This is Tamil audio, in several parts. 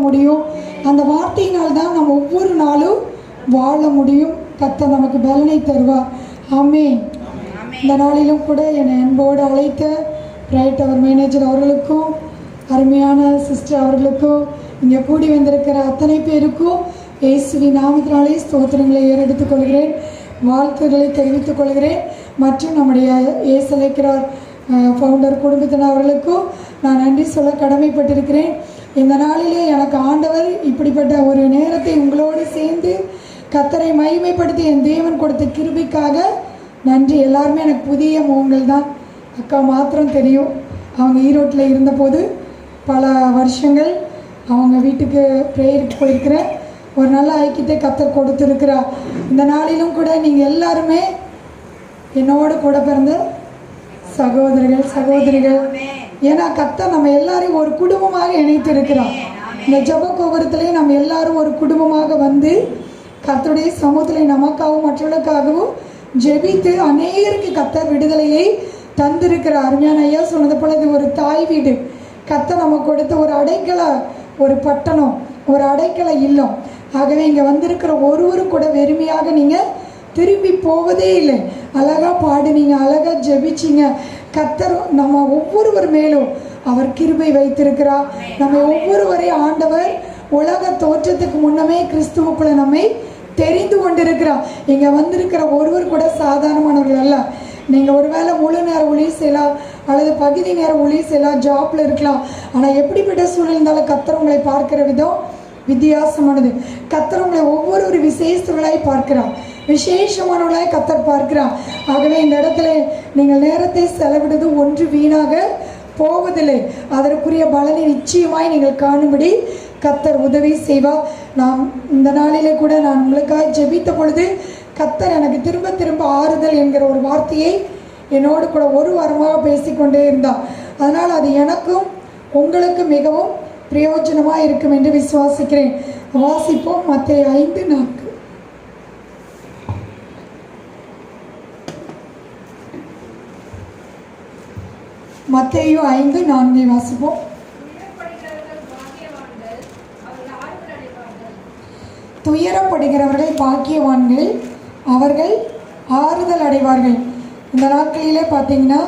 முடியும். அந்த வார்த்தையினால் தான் நம்ம ஒவ்வொரு நாளும் வாழ முடியும். கர்த்தர் நமக்கு பலனை தருவார். ஆமென். இந்த நாளிலும் கூட என்னை அன்போடு அழைத்த பிரைட் அவர் மேனேஜர் அவர்களுக்கும் அருமையான சிஸ்டர் அவர்களுக்கும் இங்கே கூடி வந்திருக்கிற அத்தனை பேருக்கும் இயேசுவின் நாமத்தினாலே ஸ்தோத்திரங்களை ஏறெடுத்துக் கொள்கிறேன், வாழ்த்துக்களை தெரிவித்துக் கொள்கிறேன். மற்றும் நம்முடைய ஏசலைக்கிறார் ஃபவுண்டர் குடும்பத்தினர் அவர்களுக்கும் நான் நன்றி சொல்ல கடமைப்பட்டிருக்கிறேன். இந்த நாளிலே எனக்கு ஆண்டவர் இப்படிப்பட்ட ஒரு நேரத்தை உங்களோடு சேர்ந்து கர்த்தரை மகிமைப்படுத்தி என் தேவன் கொடுத்த கிருபைக்காக நன்றி. எல்லாருமே எனக்கு புதிய முகங்கள் தான். அக்கா மாத்திரம் தெரியும். அவங்க ஈரோட்டில் இருந்தபோது பல வருஷங்கள் அவங்க வீட்டுக்கு ப்ரேயருக்கு போயிருக்கிறேன். ஒரு நல்ல ஐக்கியத்தை கர்த்தர் கொடுத்துருக்கிறார். இந்த நாளிலும் கூட நீங்கள் எல்லாருமே என்னோடு கூட பிறந்த சகோதரர்கள் சகோதரிகள். ஏன்னா கர்த்தர் நம்ம எல்லாரையும் ஒரு குடும்பமாக இணைத்து இருக்கிறார். இந்த ஜெப கோபுரத்திலேயே நம்ம எல்லாரும் ஒரு குடும்பமாக வந்து கர்த்தருடைய சமூகத்தில் நமக்காகவும் மற்றவர்களுக்காகவும் ஜெபித்து அநேகருக்கு கர்த்தர் விடுதலையை தந்திருக்கிறார். அருமையான ஐயா சொன்னது போல இது ஒரு தாய் வீடு. கர்த்தர் நமக்கு கொடுத்த ஒரு அடைக்கல, ஒரு பட்டணம், ஒரு அடைக்கல இல்லம். ஆகவே இங்கே வந்திருக்கிற ஒருவரும் கூட வெறுமையாக நீங்கள் திரும்பி போவதே இல்லை. அழகாக பாடுனீங்க, அழகாக ஜெபிச்சிங்க. கர்த்தர் நம்ம ஒவ்வொருவர் மேலும் அவர் கிருபை வைத்திருக்கிறார். நம்ம ஒவ்வொருவரையும் ஆண்டவர் உலக தோற்றத்துக்கு முன்னமே கிறிஸ்துவுக்குள்ள நம்மை தெரிந்து கொண்டிருக்கிறார். இங்கே வந்திருக்கிற ஒருவர் கூட சாதாரணமானவர்கள் அல்ல. நீங்கள் ஒருவேளை முழு நேர ஊழியம் செய்யலாம் அல்லது பகுதி நேர ஊழியம் செய்யலாம், ஜாப்பில் இருக்கலாம். ஆனால் எப்படிப்பட்ட சூழல் இருந்தாலும் கர்த்தர் உங்களை பார்க்கிற விதம் வித்தியாசமானது. கர்த்தர் உங்களை ஒவ்வொரு விசேஷங்களாய் பார்க்கிறார், விசேஷமானவர்களாய் கர்த்தர் பார்க்கிறார். ஆகவே இந்த இடத்துல நீங்கள் நேரத்தை செலவிடுவது ஒன்று வீணாக போவதில்லை. அதற்குரிய பலனை நிச்சயமாய் நீங்கள் காணும்படி கர்த்தர் உதவி செய்வார். நாம் இந்த நாளிலே கூட நான் உங்களுக்காக ஜெபித்த பொழுது கர்த்தர் எனக்கு திரும்ப திரும்ப ஆறுதல் என்கிற ஒரு வார்த்தையை என்னோடு கூட ஒரு வாரமாக பேசிக்கொண்டே இருந்தார். அதனால் அது எனக்கும் உங்களுக்கு மிகவும் பிரயோஜனமாக இருக்கும் என்று விசுவாசிக்கிறேன். வாசிப்போம். மத்தேயு 5:4. மத்தேயு 5:4 வாசிப்போம். துயரப்படுகிறவர்கள் பாக்கியவான்கள், அவர்கள் ஆறுதல் அடைவார்கள். இந்த நாட்களிலே பார்த்தீங்கன்னா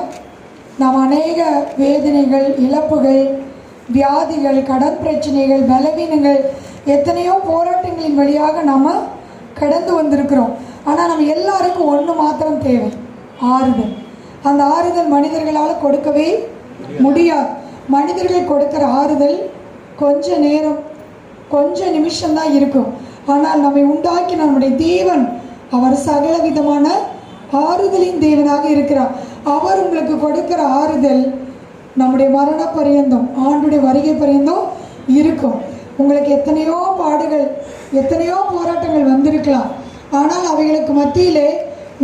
நாம் அநேக வேதனைகள், இழப்புகள், வியாதிகள், கடன் பிரச்சனைகள், பலவீனங்கள், எத்தனையோ போராட்டங்களின் வழியாக நாம் கடந்து வந்திருக்கிறோம். ஆனால் நம்ம எல்லாருக்கும் ஒன்று மாத்திரம் தேவை, ஆறுதல். அந்த ஆறுதல் மனிதர்களால் கொடுக்கவே முடியாது. மனிதர்கள் கொடுக்கிற ஆறுதல் கொஞ்ச நேரம், கொஞ்ச நிமிஷம்தான் இருக்கும். ஆனால் நம்மை உண்டாக்கி நம்முடைய தேவன் அவர் சகல விதமான ஆறுதலின் தேவனாக இருக்கிறார். அவர் உங்களுக்கு கொடுக்கிற ஆறுதல் நம்முடைய மரண பரியந்தம், ஆண்டுடைய வருகை பரியந்தம் இருக்கும். உங்களுக்கு எத்தனையோ பாடுகள், எத்தனையோ போராட்டங்கள் வந்திருக்கலாம். ஆனால் அவைகளுக்கு மத்தியிலே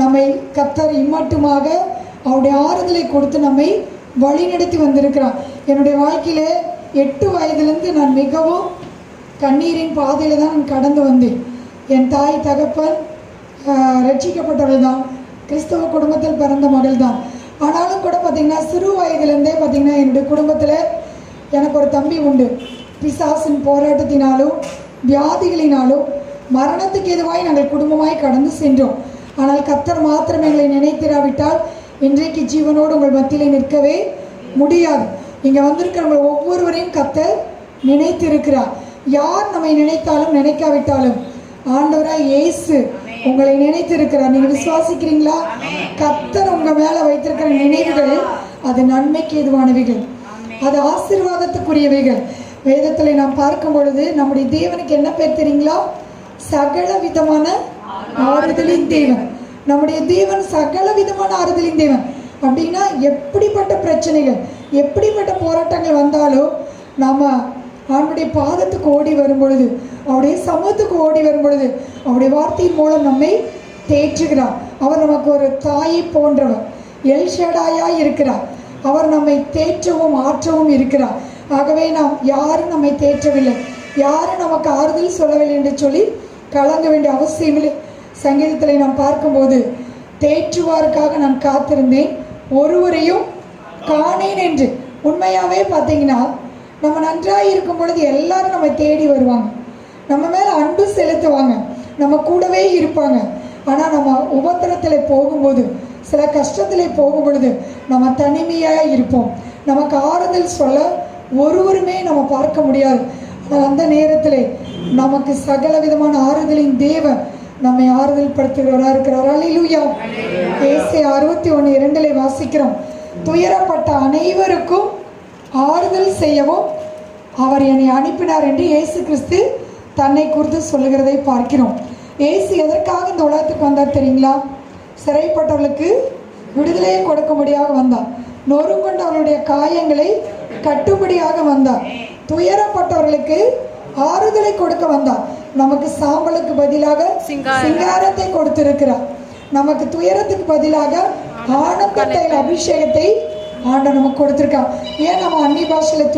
நம்மை கர்த்தர் இம்மட்டுமாக அவருடைய ஆறுதலை கொடுத்து நம்மை வழிநடத்தி வந்திருக்கிறார். என்னுடைய வாழ்க்கையில் 8 வயதிலிருந்து நான் மிகவும் கண்ணீரின் பாதையில் தான் நான் கடந்து வந்தேன். என் தாய் தகப்பன் ரட்சிக்கப்பட்டவள் தான், கிறிஸ்தவ குடும்பத்தில் பிறந்த மகள் தான். ஆனாலும் கூட பார்த்திங்கன்னா சிறு வயதிலேருந்தே பார்த்திங்கன்னா என்னுடைய குடும்பத்தில் எனக்கு ஒரு தம்பி உண்டு. பிசாசின் போராட்டத்தினாலும் வியாதிகளினாலும் மரணத்துக்கு எதுவாய் நாங்கள் குடும்பமாய் கடந்து சென்றோம். ஆனால் கர்த்தர் மாத்திரம் எங்களை நினைத்திராவிட்டால் இன்றைக்கு ஜீவனோடு உங்கள் மத்தியிலே நிற்கவே முடியாது. இங்கே வந்திருக்கிறவங்க ஒவ்வொருவரையும் கர்த்தர் நினைத்திருக்கிறார். யார் நம்மை நினைத்தாலும் நினைக்காவிட்டாலும் ஆண்டவராய் இயேசு உங்களை நினைத்திருக்கிறார். நீங்கள் விசுவாசிக்கிறீங்களா? கர்த்தர் உங்கள் மேலே வைத்திருக்கிற நினைவுகள் அது நன்மைக்கு ஏதுவானவைகள், அது ஆசீர்வாதத்துக்குரியவைகள். வேதத்தில் நாம் பார்க்கும் பொழுது நம்முடைய தேவனுக்கு என்ன பேர் தெரியுங்களா? சகல விதமான ஆறுதலின் தேவன். நம்முடைய தேவன் சகல விதமான ஆறுதலின் தேவன். அப்படின்னா எப்படிப்பட்ட பிரச்சனைகள், எப்படிப்பட்ட போராட்டங்கள் வந்தாலும் நாம் அவனுடைய பாதத்துக்கு ஓடி வரும் பொழுது, அவருடைய சமூகத்துக்கு ஓடி வரும் பொழுது அவருடைய வார்த்தையின் மூலம் நம்மை தேற்றுகிறார். அவர் நமக்கு ஒரு தாயை போன்றவர், எல்ஷடாயாய் இருக்கிறார். அவர் நம்மை தேற்றவும் ஆற்றவும் இருக்கிறார். ஆகவே நாம் யாரும் நம்மை தேற்றவில்லை, யாரும் நமக்கு ஆறுதல் சொல்லவில்லை என்று சொல்லி கலங்க வேண்டிய அவசியமில்லை. சங்கீதத்தில் நாம் பார்க்கும்போது தேற்றுவாருக்காக நான் காத்திருந்தேன், ஒருவரையும் காணேன் என்று. உண்மையாகவே பார்த்தீங்கன்னா நம்ம நன்றாக இருக்கும் பொழுது எல்லாரும் நம்ம தேடி வருவாங்க, நம்ம மேலே அன்பு செலுத்துவாங்க, நம்ம கூடவே இருப்பாங்க. ஆனால் நம்ம உபத்திரத்தில் போகும்போது, சில கஷ்டத்தில் போகும் பொழுது நம்ம தனிமையாக இருப்போம். நமக்கு ஆறுதல் சொல்ல ஒருவருமே நம்ம பார்க்க முடியாது. ஆனால் அந்த நேரத்தில் நமக்கு சகல விதமான ஆறுதலின் தேவன் நம்மை ஆறுதல் படுத்துகிறவராக இருக்கிறார். அல்லேலூயா. ஏசாயா 61:2 வாசிக்கிறோம். துயரப்பட்ட அனைவருக்கும் ஆறுதல் செய்யவும் அவர் என்னை அனுப்பினார் என்று இயேசு கிறிஸ்து தன்னை குறித்து சொல்லுகிறதை பார்க்கிறோம். இயேசு எதற்காக இந்த உலகத்துக்கு வந்தார் தெரியுங்களா? சிறைப்பட்டவர்களுக்கு விடுதலையை கொடுக்கும்படியாக வந்தார். நொறுங்கொண்டவர்களுடைய காயங்களை கட்டும்படியாக வந்தார். துயரப்பட்டவர்களுக்கு ஆறுதலை கொடுக்க வந்தார். நமக்கு சாம்பலுக்கு பதிலாக சிங்காரத்தை கொடுத்திருக்கிறார். நமக்கு துயரத்துக்கு பதிலாக ஆனந்த தைல அபிஷேகத்தை ஆண்டவர் நமக்கு கொடுத்துருக்கார். ஏன் நம்ம அந்நிய பாஷையில்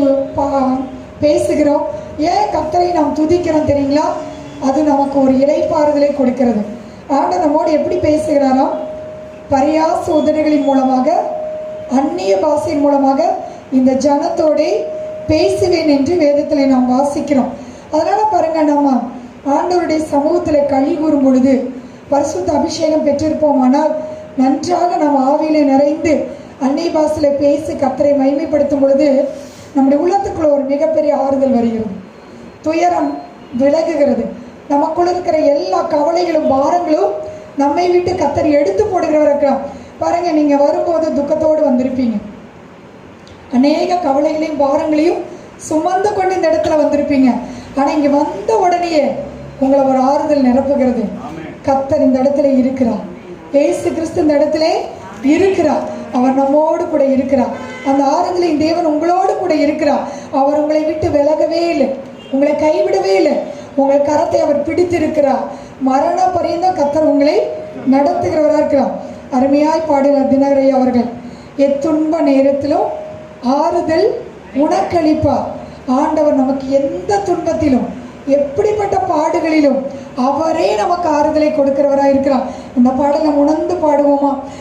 பேசுகிறோம்? ஏன் கர்த்தரை நாம் துதிக்கிறோம் தெரியுங்களா? அது நமக்கு ஒரு இளைப்பாறுதலை கொடுக்கிறது. ஆண்டவர் நம்மோடு எப்படி பேசுகிறாரோ, பரியாச உதடுகளின் மூலமாக, அந்நிய பாஷையின் மூலமாக இந்த ஜனத்தோடே பேசுவேன் என்று வேதத்தில் நாம் வாசிக்கிறோம். அதனால் பாருங்கள், நம்ம ஆண்டவருடைய சமூகத்தில் களி கூறும் பொழுது பரிசுத்த அபிஷேகம் பெற்றிருப்போமானால் நன்றாக நாம் ஆவியிலே நிறைந்து அந்நிய பாஷையில் பேசி கர்த்தரை மகிமைப்படுத்தும் பொழுது நம்முடைய உள்ளத்துக்குள்ள ஒரு மிகப்பெரிய ஆறுதல் வருகிறது. துயரம் விலகுகிறது. நமக்குள்ள இருக்கிற எல்லா கவலைகளும் பாரங்களும் நம்மை விட்டு கர்த்தர் எடுத்து போடுகிறவர்கள். பாருங்க, நீங்க வரும்போது துக்கத்தோடு வந்திருப்பீங்க, அநேக கவலைகளையும் பாரங்களையும் சுமந்து கொண்டு இந்த இடத்துல வந்திருப்பீங்க. ஆனா இங்க வந்த உடனேயே உங்களை ஒரு ஆறுதல் நிரப்புகிறது. கர்த்தர் இந்த இடத்துல இருக்கிறார். இயேசு கிறிஸ்து இந்த இடத்துல இருக்கிறார். அவர் நம்மோடு கூட இருக்கிறார். அந்த ஆறுதலின் தேவன் உங்களோடு கூட இருக்கிறார். அவர் உங்களை விட்டு விலகவே இல்லை, உங்களை கைவிடவே இல்லை. உங்கள் கரத்தை அவர் பிடித்திருக்கிறார். மரண பரியந்தம் கர்த்தர் உங்களை நடத்துகிறவராக இருக்கிறார். அருமையாய் பாடுகிறார் தினகரை அவர்கள். எத்துன்ப நேரத்திலும் ஆறுதல் உனக்களிப்பார். ஆண்டவர் நமக்கு எந்த துன்பத்திலும், எப்படிப்பட்ட பாடுகளிலும் அவரே நமக்கு ஆறுதலை கொடுக்கிறவராக இருக்கிறார். இந்த பாடலை உணர்ந்து பாடுவோமா?